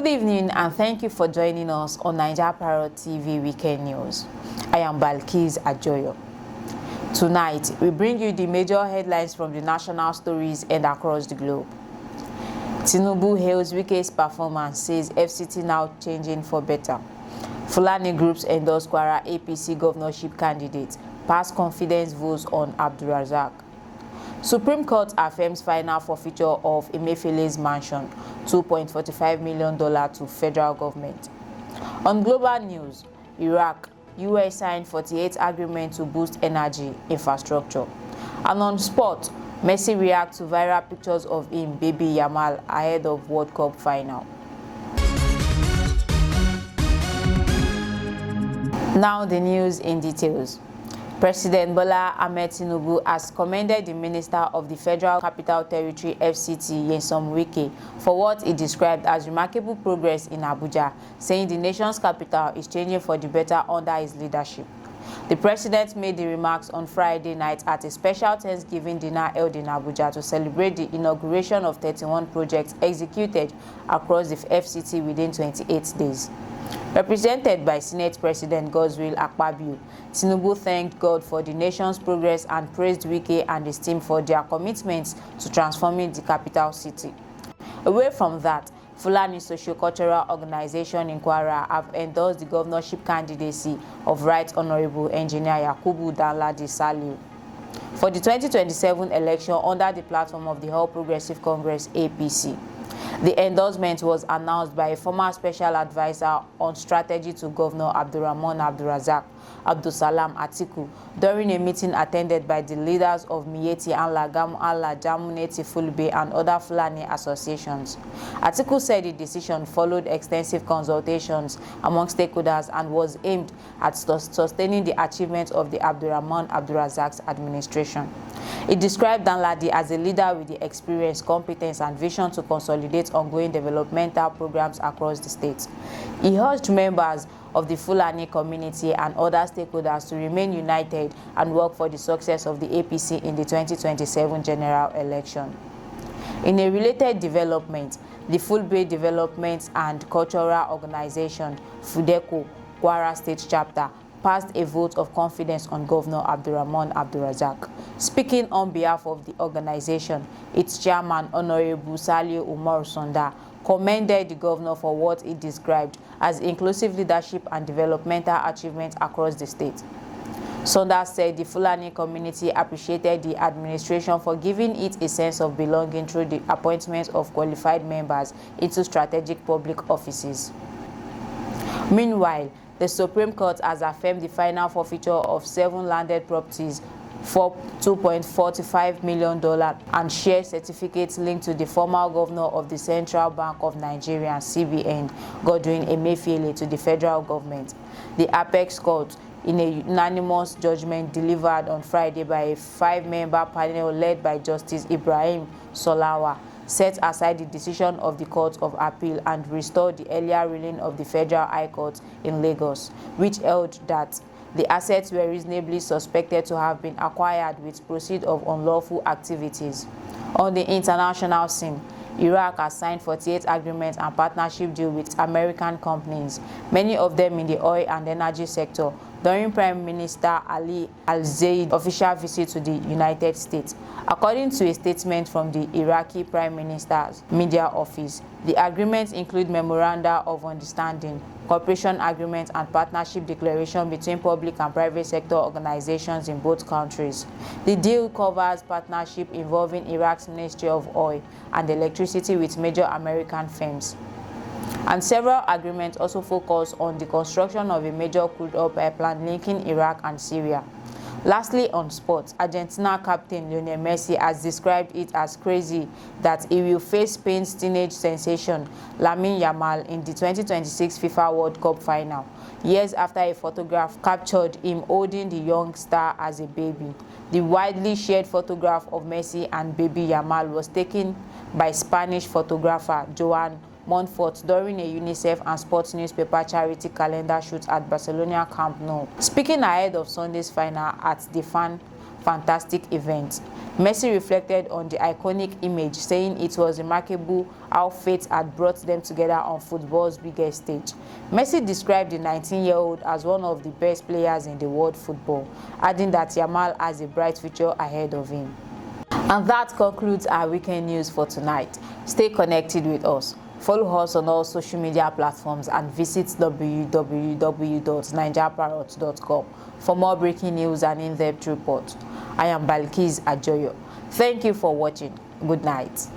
Good evening and thank you for joining us on 9japarrotTV Weekend News. I am Balikis Ajoyo. Tonight, we bring you the major headlines from the national stories and across the globe. Tinubu hails Wike's performance, says FCT now changing for better. Fulani groups endorse Kwara APC governorship candidate, pass confidence votes on AbdulRazaq. Supreme Court affirms final forfeiture of Emefiele's mansion, $2.45 million to federal government. On global news, Iraq, US signed 48 agreement to boost energy infrastructure. And on sport, Messi reacts to viral pictures of him, baby Yamal, ahead of World Cup final. Now the news in details. President Bola Ahmed Tinubu has commended the Minister of the Federal Capital Territory FCT, Wike, for what he described as remarkable progress in Abuja, saying the nation's capital is changing for the better under his leadership. The president made the remarks on Friday night at a special Thanksgiving dinner held in Abuja to celebrate the inauguration of 31 projects executed across the FCT within 28 days. Represented by Senate President Godswill Akpabio, Tinubu thanked God for the nation's progress and praised Wike and his team for their commitments to transforming the capital city. Away from that, Fulani socio-cultural organization in Kwara have endorsed the governorship candidacy of Right Honorable Engineer Yakubu Danladi Saliu for the 2027 election under the platform of the All Progressive Congress APC. The endorsement was announced by a former special advisor on strategy to Governor AbdulRazaq, Abdulsalam Atiku, during a meeting attended by the leaders of Miyetti Allah, Gamu Allah, Jamuneti Fulbe, and other Fulani associations. Atiku said the decision followed extensive consultations among stakeholders and was aimed at sustaining the achievements of the AbdulRazaq's administration. He described Danladi as a leader with the experience, competence, and vision to consolidate ongoing developmental programs across the state. He urged members of the Fulani community and other stakeholders to remain united and work for the success of the APC in the 2027 general election. In a related development, the Fulbe Development and Cultural Organization, FUDECO, Kwara State Chapter, passed a vote of confidence on Governor AbdulRazaq. Speaking on behalf of the organization, its chairman, Honorable Saliu Umar Sonda, commended the governor for what he described as inclusive leadership and developmental achievements across the state. Sonda said the Fulani community appreciated the administration for giving it a sense of belonging through the appointment of qualified members into strategic public offices. Meanwhile, the Supreme Court has affirmed the final forfeiture of 7 landed properties for $2.45 million and share certificates linked to the former governor of the Central Bank of Nigeria, CBN, Godwin Emefiele, to the federal government. The Apex Court, in a unanimous judgment delivered on Friday by a 5-member panel led by Justice Ibrahim Solawa, set aside the decision of the Court of Appeal and restored the earlier ruling of the Federal High Court in Lagos, which held that the assets were reasonably suspected to have been acquired with proceeds of unlawful activities. On the international scene, Iraq has signed 48 agreements and partnership deals with American companies, many of them in the oil and energy sector, during Prime Minister Ali Al-Zayed's official visit to the United States. According to a statement from the Iraqi Prime Minister's media office, the agreements include memoranda of understanding, cooperation agreements, and partnership declaration between public and private sector organizations in both countries. The deal covers partnership involving Iraq's Ministry of Oil and Electricity with major American firms. And several agreements also focus on the construction of a major crude oil pipeline linking Iraq and Syria. Lastly, on sports, Argentina captain Lionel Messi has described it as crazy that he will face Spain's teenage sensation Lamine Yamal in the 2026 FIFA World Cup final, years after a photograph captured him holding the young star as a baby. The widely shared photograph of Messi and baby Yamal was taken by Spanish photographer Joan Montfort during a UNICEF and Sports newspaper charity calendar shoot at Barcelona Camp Nou. Speaking ahead of Sunday's final at the Fan fantastic event. Messi reflected on the iconic image, saying it was remarkable how fate had brought them together on football's biggest stage. Messi described the 19-year-old as one of the best players in the world football, adding that Yamal has a bright future ahead of him. And that concludes our weekend news for tonight. Stay connected with us. Follow us on all social media platforms and visit www.9japarrotTV.com for more breaking news and in-depth reports. I am Balikis Ajoyo. Thank you for watching. Good night.